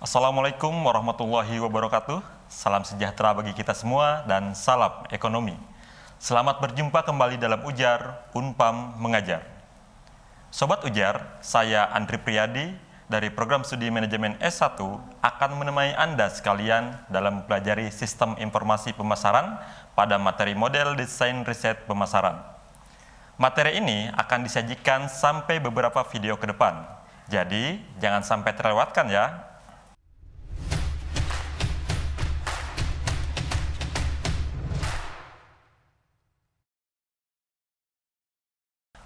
Assalamualaikum warahmatullahi wabarakatuh. Salam sejahtera bagi kita semua dan salam ekonomi. Selamat berjumpa kembali dalam Ujar Unpam Mengajar. Sobat Ujar, saya Andri Priyadi dari Program Studi Manajemen S1 akan menemani Anda sekalian dalam mempelajari Sistem Informasi Pemasaran pada materi model Desain Riset Pemasaran. Materi ini akan disajikan sampai beberapa video ke depan. Jadi, jangan sampai terlewatkan ya.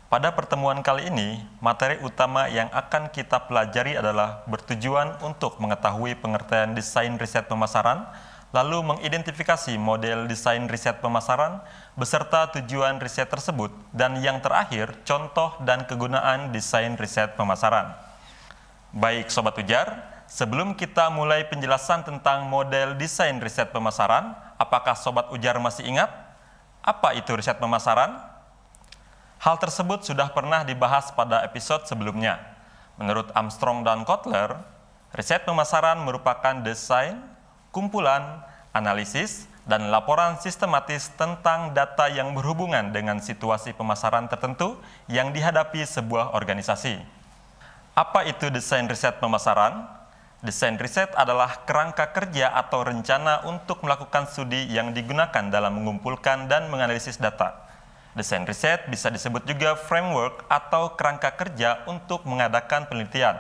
Pada pertemuan kali ini, materi utama yang akan kita pelajari adalah bertujuan untuk mengetahui pengertian desain riset pemasaran, lalu mengidentifikasi model desain riset pemasaran, beserta tujuan riset tersebut, dan yang terakhir, contoh dan kegunaan desain riset pemasaran. Baik Sobat Ujar, sebelum kita mulai penjelasan tentang model desain riset pemasaran, apakah Sobat Ujar masih ingat? Apa itu riset pemasaran? Hal tersebut sudah pernah dibahas pada episode sebelumnya. Menurut Armstrong dan Kotler, riset pemasaran merupakan desain, kumpulan, analisis, dan laporan sistematis tentang data yang berhubungan dengan situasi pemasaran tertentu yang dihadapi sebuah organisasi. Apa itu desain riset pemasaran? Desain riset adalah kerangka kerja atau rencana untuk melakukan studi yang digunakan dalam mengumpulkan dan menganalisis data. Desain riset bisa disebut juga framework atau kerangka kerja untuk mengadakan penelitian.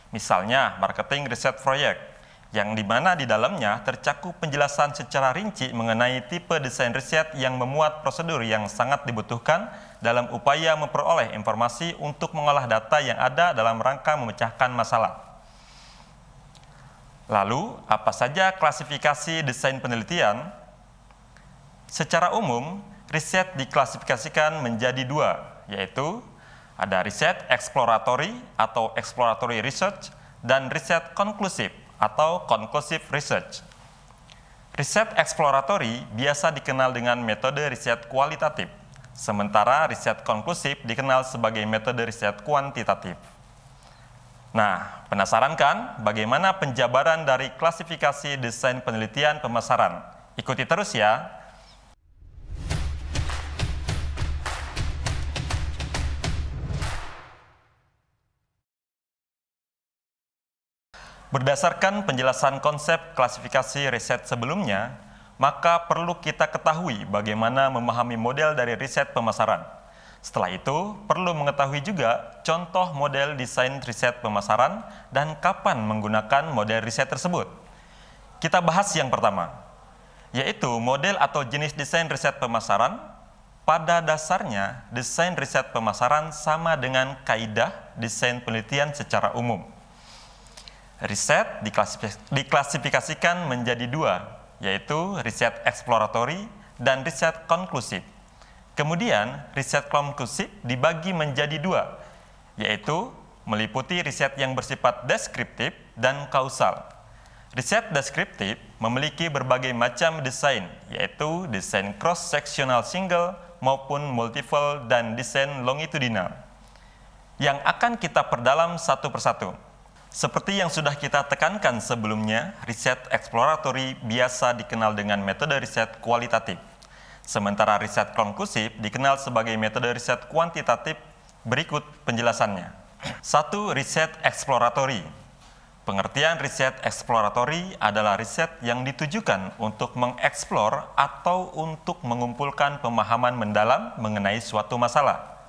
Misalnya, marketing riset project, yang dimana di dalamnya tercakup penjelasan secara rinci mengenai tipe desain riset yang memuat prosedur yang sangat dibutuhkan dalam upaya memperoleh informasi untuk mengolah data yang ada dalam rangka memecahkan masalah. Lalu, apa saja klasifikasi desain penelitian? Secara umum, riset diklasifikasikan menjadi dua, yaitu ada riset exploratory atau exploratory research dan riset konklusif atau conclusive research. Riset exploratory biasa dikenal dengan metode riset kualitatif, sementara riset konklusif dikenal sebagai metode riset kuantitatif. Nah, penasaran kan bagaimana penjabaran dari klasifikasi desain penelitian pemasaran? Ikuti terus ya. Berdasarkan penjelasan konsep klasifikasi riset sebelumnya, maka perlu kita ketahui bagaimana memahami model dari riset pemasaran. Setelah itu, perlu mengetahui juga contoh model desain riset pemasaran dan kapan menggunakan model riset tersebut. Kita bahas yang pertama, yaitu model atau jenis desain riset pemasaran. Pada dasarnya, desain riset pemasaran sama dengan kaidah desain penelitian secara umum. Riset diklasifikasikan menjadi dua, yaitu riset eksploratory dan riset konklusif. Kemudian, riset konklusif dibagi menjadi dua, yaitu meliputi riset yang bersifat deskriptif dan kausal. Riset deskriptif memiliki berbagai macam desain, yaitu desain cross-sectional single maupun multiple dan desain longitudinal, yang akan kita perdalam satu persatu. Seperti yang sudah kita tekankan sebelumnya, riset exploratory biasa dikenal dengan metode riset kualitatif. Sementara riset konklusif dikenal sebagai metode riset kuantitatif. Berikut penjelasannya. 1. Riset exploratory. Pengertian riset exploratory adalah riset yang ditujukan untuk mengeksplor atau untuk mengumpulkan pemahaman mendalam mengenai suatu masalah.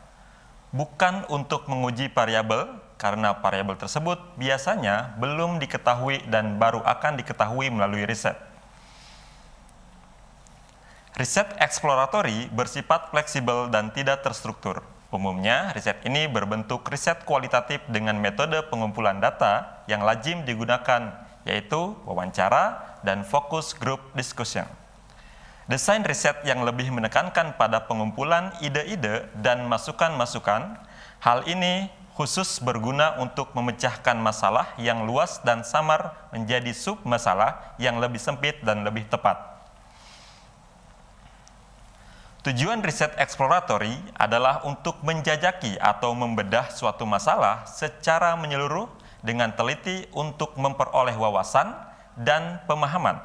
Bukan untuk menguji variabel, karena variabel tersebut biasanya belum diketahui dan baru akan diketahui melalui riset. Riset eksploratory bersifat fleksibel dan tidak terstruktur. Umumnya, riset ini berbentuk riset kualitatif dengan metode pengumpulan data yang lazim digunakan, yaitu wawancara dan focus group discussion. Desain riset yang lebih menekankan pada pengumpulan ide-ide dan masukan-masukan, hal ini khusus berguna untuk memecahkan masalah yang luas dan samar menjadi sub-masalah yang lebih sempit dan lebih tepat. Tujuan riset exploratory adalah untuk menjajaki atau membedah suatu masalah secara menyeluruh dengan teliti untuk memperoleh wawasan dan pemahaman.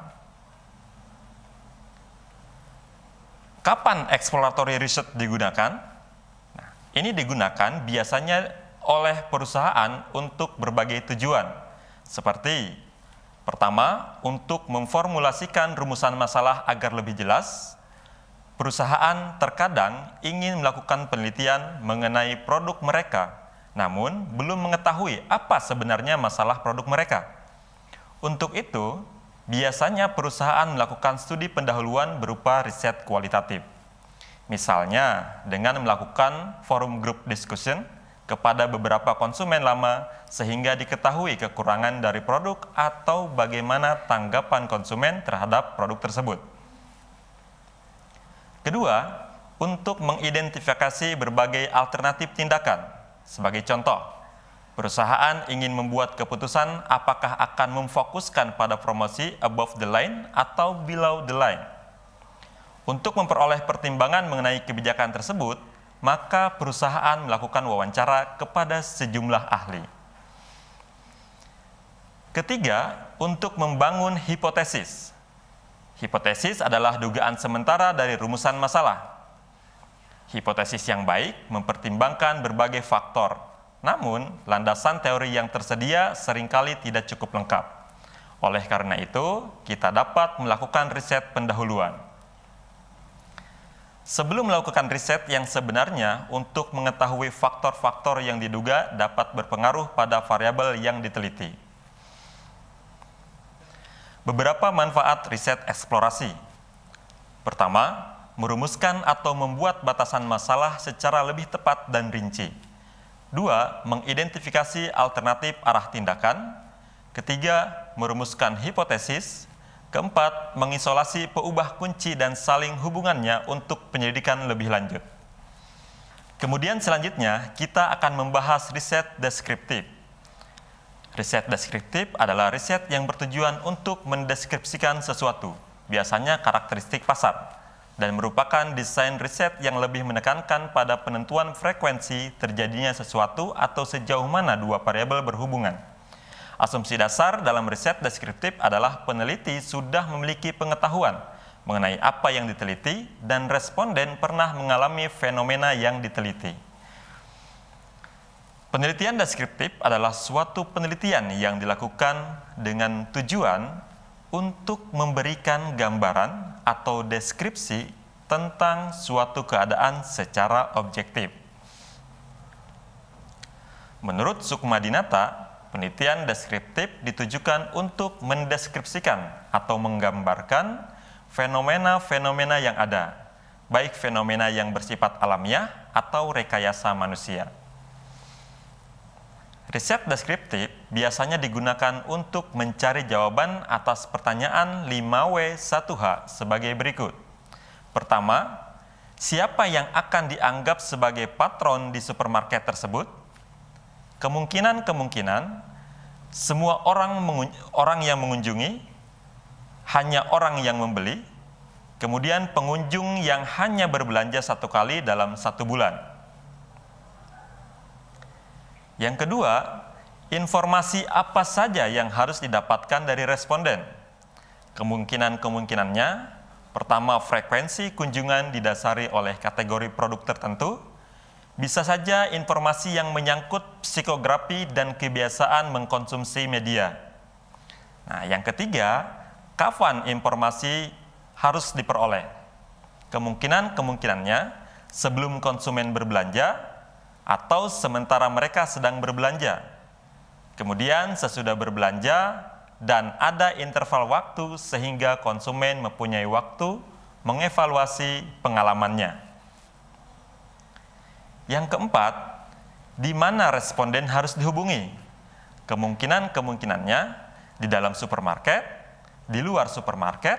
Kapan exploratory research digunakan? Nah, ini digunakan biasanya oleh perusahaan untuk berbagai tujuan, seperti pertama, untuk memformulasikan rumusan masalah agar lebih jelas. Perusahaan terkadang ingin melakukan penelitian mengenai produk mereka, namun belum mengetahui apa sebenarnya masalah produk mereka. Untuk itu, biasanya perusahaan melakukan studi pendahuluan berupa riset kualitatif. Misalnya, dengan melakukan forum group discussion kepada beberapa konsumen lama sehingga diketahui kekurangan dari produk atau bagaimana tanggapan konsumen terhadap produk tersebut. Kedua, untuk mengidentifikasi berbagai alternatif tindakan. Sebagai contoh, perusahaan ingin membuat keputusan apakah akan memfokuskan pada promosi above the line atau below the line. Untuk memperoleh pertimbangan mengenai kebijakan tersebut, maka perusahaan melakukan wawancara kepada sejumlah ahli. Ketiga, untuk membangun hipotesis. Hipotesis adalah dugaan sementara dari rumusan masalah. Hipotesis yang baik mempertimbangkan berbagai faktor, namun landasan teori yang tersedia seringkali tidak cukup lengkap. Oleh karena itu, kita dapat melakukan riset pendahuluan. Sebelum melakukan riset yang sebenarnya untuk mengetahui faktor-faktor yang diduga dapat berpengaruh pada variabel yang diteliti. Beberapa manfaat riset eksplorasi. Pertama, merumuskan atau membuat batasan masalah secara lebih tepat dan rinci. Dua, mengidentifikasi alternatif arah tindakan. Ketiga, merumuskan hipotesis. Keempat, mengisolasi peubah kunci dan saling hubungannya untuk penyelidikan lebih lanjut. Kemudian selanjutnya, kita akan membahas riset deskriptif. Riset deskriptif adalah riset yang bertujuan untuk mendeskripsikan sesuatu, biasanya karakteristik pasar, dan merupakan desain riset yang lebih menekankan pada penentuan frekuensi terjadinya sesuatu atau sejauh mana dua variabel berhubungan. Asumsi dasar dalam riset deskriptif adalah peneliti sudah memiliki pengetahuan mengenai apa yang diteliti dan responden pernah mengalami fenomena yang diteliti. Penelitian deskriptif adalah suatu penelitian yang dilakukan dengan tujuan untuk memberikan gambaran atau deskripsi tentang suatu keadaan secara objektif. Menurut Sukmadinata, penelitian deskriptif ditujukan untuk mendeskripsikan atau menggambarkan fenomena-fenomena yang ada, baik fenomena yang bersifat alamiah atau rekayasa manusia. Riset deskriptif biasanya digunakan untuk mencari jawaban atas pertanyaan 5W1H sebagai berikut. Pertama, siapa yang akan dianggap sebagai patron di supermarket tersebut? Kemungkinan semua orang yang mengunjungi, hanya orang yang membeli, kemudian pengunjung yang hanya berbelanja satu kali dalam satu bulan. Yang kedua, informasi apa saja yang harus didapatkan dari responden? Kemungkinannya, pertama, frekuensi kunjungan didasari oleh kategori produk tertentu. Bisa saja informasi yang menyangkut psikografi dan kebiasaan mengkonsumsi media. Nah, yang ketiga, kapan informasi harus diperoleh? Kemungkinannya, sebelum konsumen berbelanja, atau sementara mereka sedang berbelanja. Kemudian sesudah berbelanja dan ada interval waktu sehingga konsumen mempunyai waktu mengevaluasi pengalamannya. Yang keempat, di mana responden harus dihubungi? Kemungkinannya di dalam supermarket, di luar supermarket,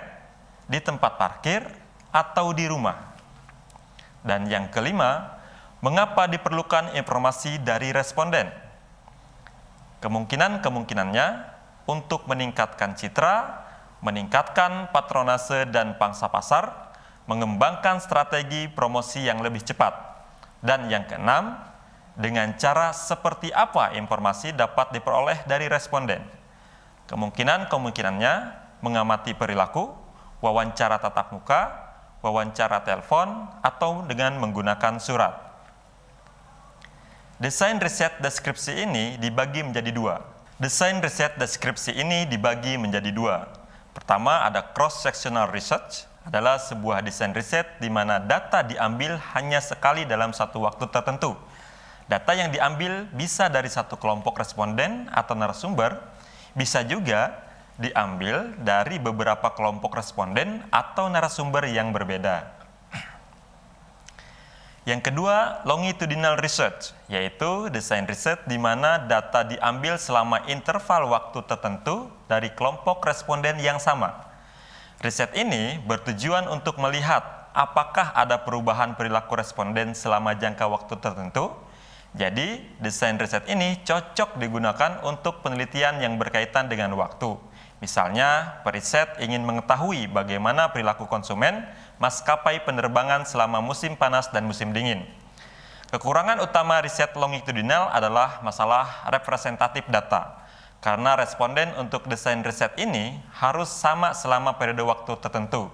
di tempat parkir, atau di rumah. Dan yang kelima, mengapa diperlukan informasi dari responden? Kemungkinannya untuk meningkatkan citra, meningkatkan patronase dan pangsa pasar, mengembangkan strategi promosi yang lebih cepat. Dan yang keenam, dengan cara seperti apa informasi dapat diperoleh dari responden. Kemungkinannya mengamati perilaku, wawancara tatap muka, wawancara telepon, atau dengan menggunakan surat. Desain riset deskripsi ini dibagi menjadi dua. Pertama, ada cross-sectional research, adalah sebuah desain riset di mana data diambil hanya sekali dalam satu waktu tertentu. Data yang diambil bisa dari satu kelompok responden atau narasumber, bisa juga diambil dari beberapa kelompok responden atau narasumber yang berbeda. Yang kedua, longitudinal research, yaitu desain riset di mana data diambil selama interval waktu tertentu dari kelompok responden yang sama. Riset ini bertujuan untuk melihat apakah ada perubahan perilaku responden selama jangka waktu tertentu. Jadi, desain riset ini cocok digunakan untuk penelitian yang berkaitan dengan waktu. Misalnya, periset ingin mengetahui bagaimana perilaku konsumen maskapai penerbangan selama musim panas dan musim dingin. Kekurangan utama riset longitudinal adalah masalah representatif data, karena responden untuk desain riset ini harus sama selama periode waktu tertentu.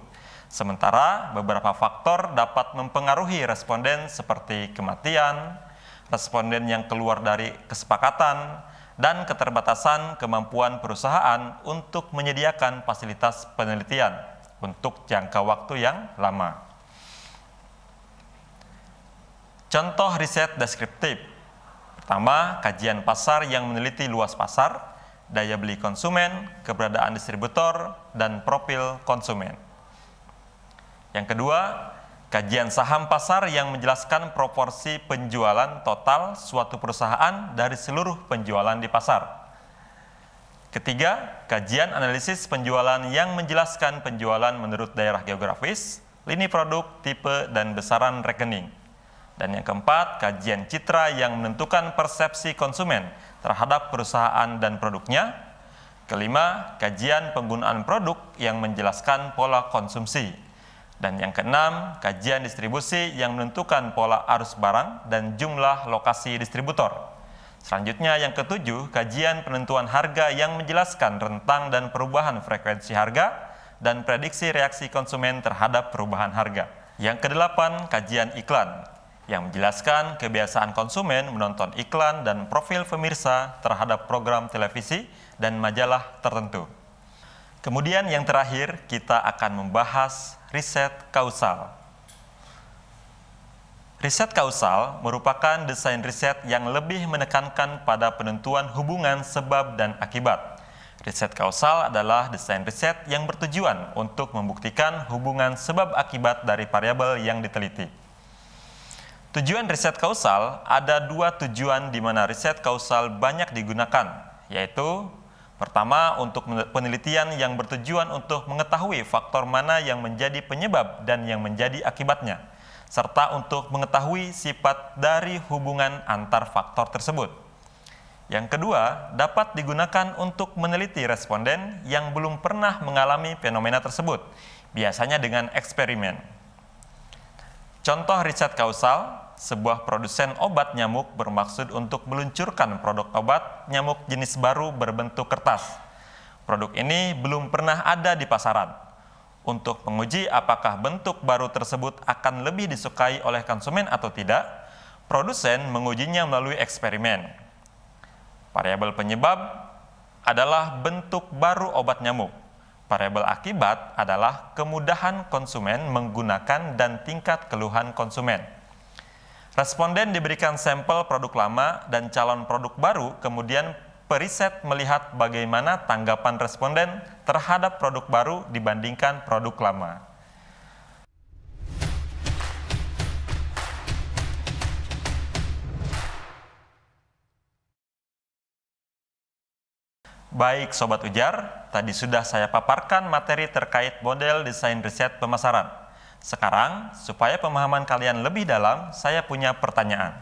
Sementara beberapa faktor dapat mempengaruhi responden seperti kematian, responden yang keluar dari kesepakatan, dan keterbatasan kemampuan perusahaan untuk menyediakan fasilitas penelitian untuk jangka waktu yang lama. Contoh riset deskriptif. Pertama, kajian pasar yang meneliti luas pasar, daya beli konsumen, keberadaan distributor, dan profil konsumen. Yang kedua, kajian saham pasar yang menjelaskan proporsi penjualan total suatu perusahaan dari seluruh penjualan di pasar. Ketiga, kajian analisis penjualan yang menjelaskan penjualan menurut daerah geografis, lini produk, tipe, dan besaran rekening. Dan yang keempat, kajian citra yang menentukan persepsi konsumen terhadap perusahaan dan produknya. Kelima, kajian penggunaan produk yang menjelaskan pola konsumsi. Dan yang keenam, kajian distribusi yang menentukan pola arus barang dan jumlah lokasi distributor. Selanjutnya yang ketujuh, kajian penentuan harga yang menjelaskan rentang dan perubahan frekuensi harga dan prediksi reaksi konsumen terhadap perubahan harga. Yang kedelapan, kajian iklan yang menjelaskan kebiasaan konsumen menonton iklan dan profil pemirsa terhadap program televisi dan majalah tertentu. Kemudian yang terakhir, kita akan membahas riset kausal. Riset kausal merupakan desain riset yang lebih menekankan pada penentuan hubungan sebab dan akibat. Riset kausal adalah desain riset yang bertujuan untuk membuktikan hubungan sebab akibat dari variabel yang diteliti. Tujuan riset kausal, ada dua tujuan di mana riset kausal banyak digunakan, yaitu pertama, untuk penelitian yang bertujuan untuk mengetahui faktor mana yang menjadi penyebab dan yang menjadi akibatnya, serta untuk mengetahui sifat dari hubungan antar faktor tersebut. Yang kedua, dapat digunakan untuk meneliti responden yang belum pernah mengalami fenomena tersebut, biasanya dengan eksperimen. Contoh riset kausal, sebuah produsen obat nyamuk bermaksud untuk meluncurkan produk obat nyamuk jenis baru berbentuk kertas. Produk ini belum pernah ada di pasaran. Untuk menguji apakah bentuk baru tersebut akan lebih disukai oleh konsumen atau tidak, produsen mengujinya melalui eksperimen. Variabel penyebab adalah bentuk baru obat nyamuk. Variabel akibat adalah kemudahan konsumen menggunakan dan tingkat keluhan konsumen. Responden diberikan sampel produk lama dan calon produk baru, kemudian periset melihat bagaimana tanggapan responden terhadap produk baru dibandingkan produk lama. Baik Sobat Ujar, tadi sudah saya paparkan materi terkait model desain riset pemasaran. Sekarang, supaya pemahaman kalian lebih dalam, saya punya pertanyaan.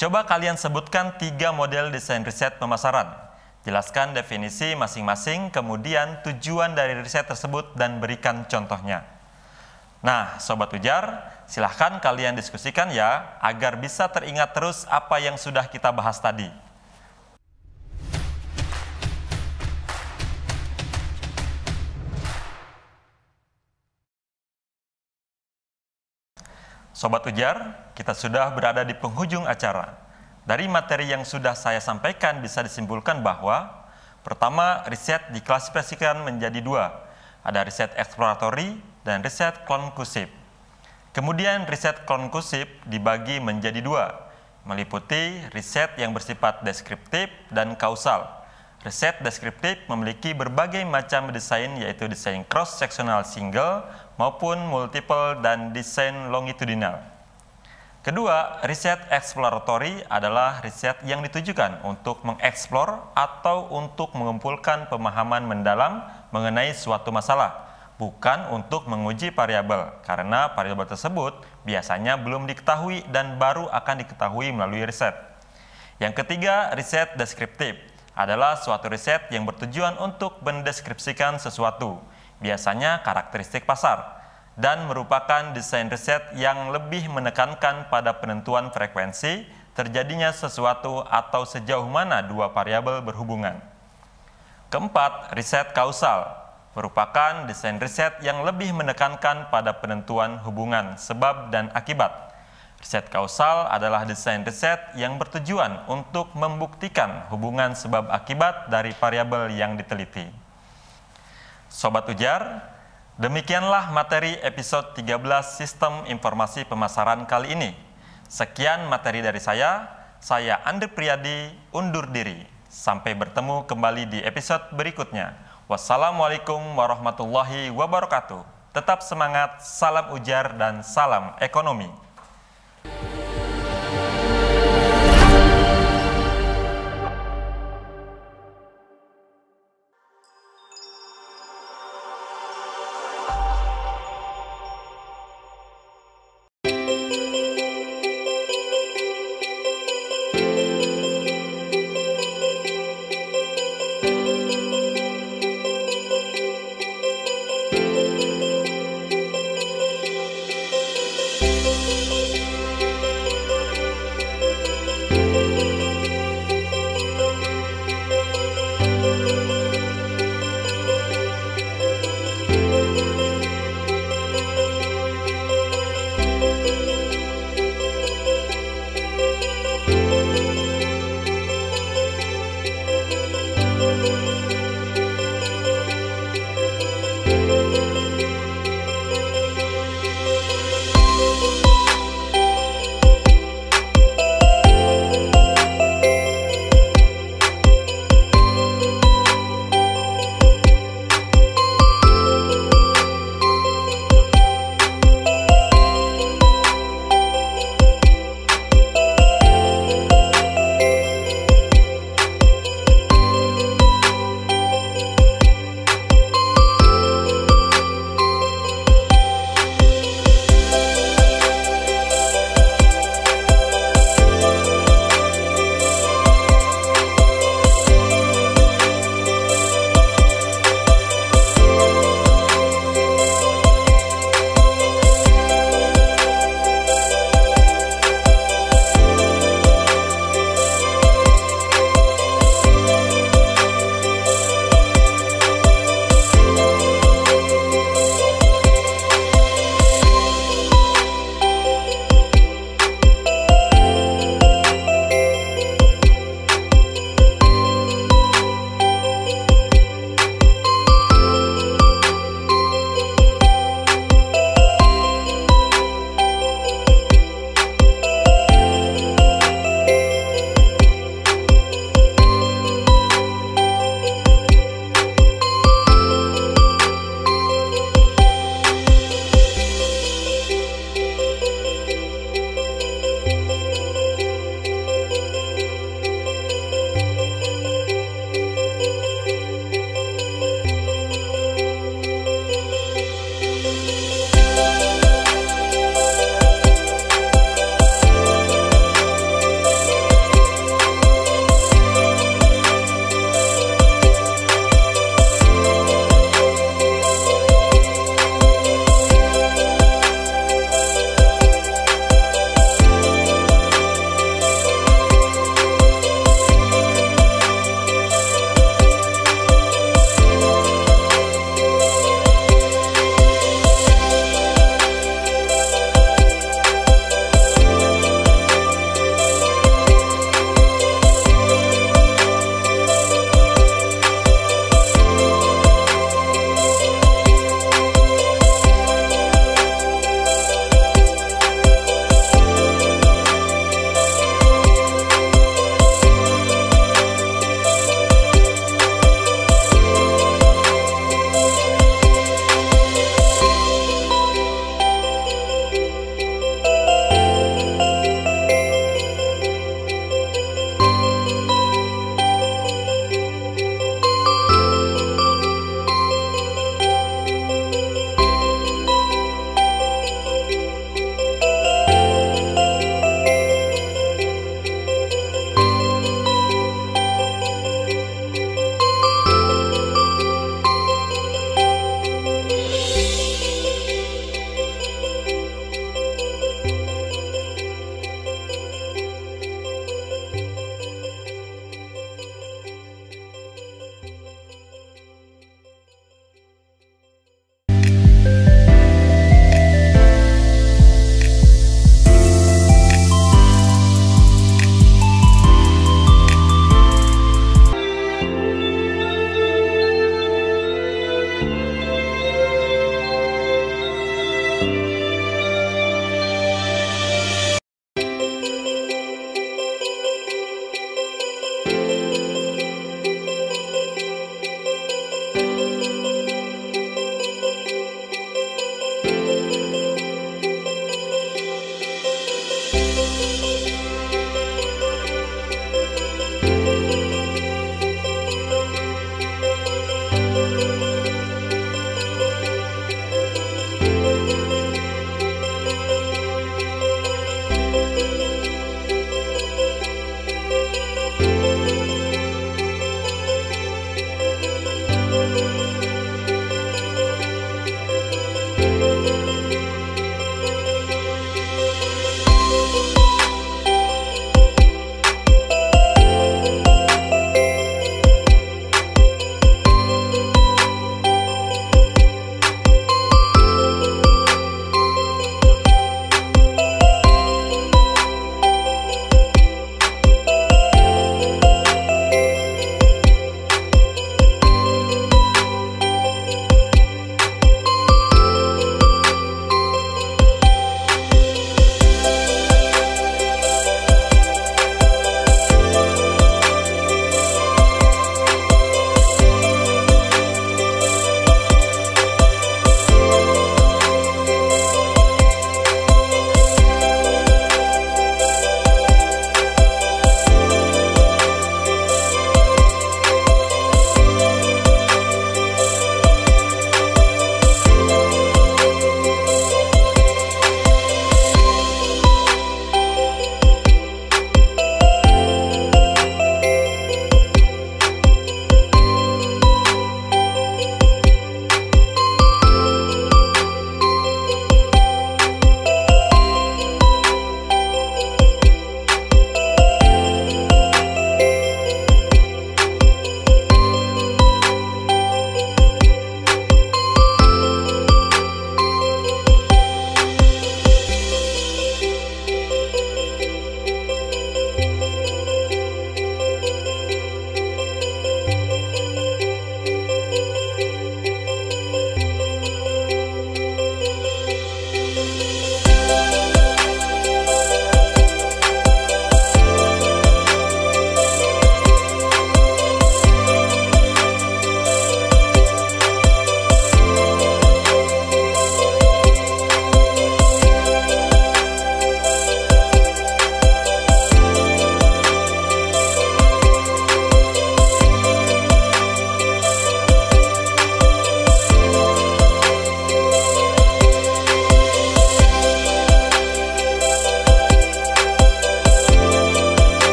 Coba kalian sebutkan 3 model desain riset pemasaran. Jelaskan definisi masing-masing, kemudian tujuan dari riset tersebut dan berikan contohnya. Nah, Sobat Ujar, silahkan kalian diskusikan ya, agar bisa teringat terus apa yang sudah kita bahas tadi. Sobat Ujar, kita sudah berada di penghujung acara. Dari materi yang sudah saya sampaikan bisa disimpulkan bahwa pertama, riset diklasifikasikan menjadi dua. Ada riset eksploratory dan riset konklusif. Kemudian riset konklusif dibagi menjadi dua, meliputi riset yang bersifat deskriptif dan kausal. Riset deskriptif memiliki berbagai macam desain, yaitu desain cross-sectional single maupun multiple dan desain longitudinal. Kedua, riset exploratory adalah riset yang ditujukan untuk mengeksplor atau untuk mengumpulkan pemahaman mendalam mengenai suatu masalah, bukan untuk menguji variabel, karena variabel tersebut biasanya belum diketahui dan baru akan diketahui melalui riset. Yang ketiga, riset deskriptif adalah suatu riset yang bertujuan untuk mendeskripsikan sesuatu, biasanya karakteristik pasar, dan merupakan desain riset yang lebih menekankan pada penentuan frekuensi terjadinya sesuatu atau sejauh mana dua variabel berhubungan. Keempat, riset kausal merupakan desain riset yang lebih menekankan pada penentuan hubungan sebab dan akibat. Riset kausal adalah desain riset yang bertujuan untuk membuktikan hubungan sebab akibat dari variabel yang diteliti. Sobat Ujar, demikianlah materi episode 13 Sistem Informasi Pemasaran kali ini. Sekian materi dari saya Andri Priyadi, undur diri. Sampai bertemu kembali di episode berikutnya. Wassalamualaikum warahmatullahi wabarakatuh. Tetap semangat, salam ujar dan salam ekonomi.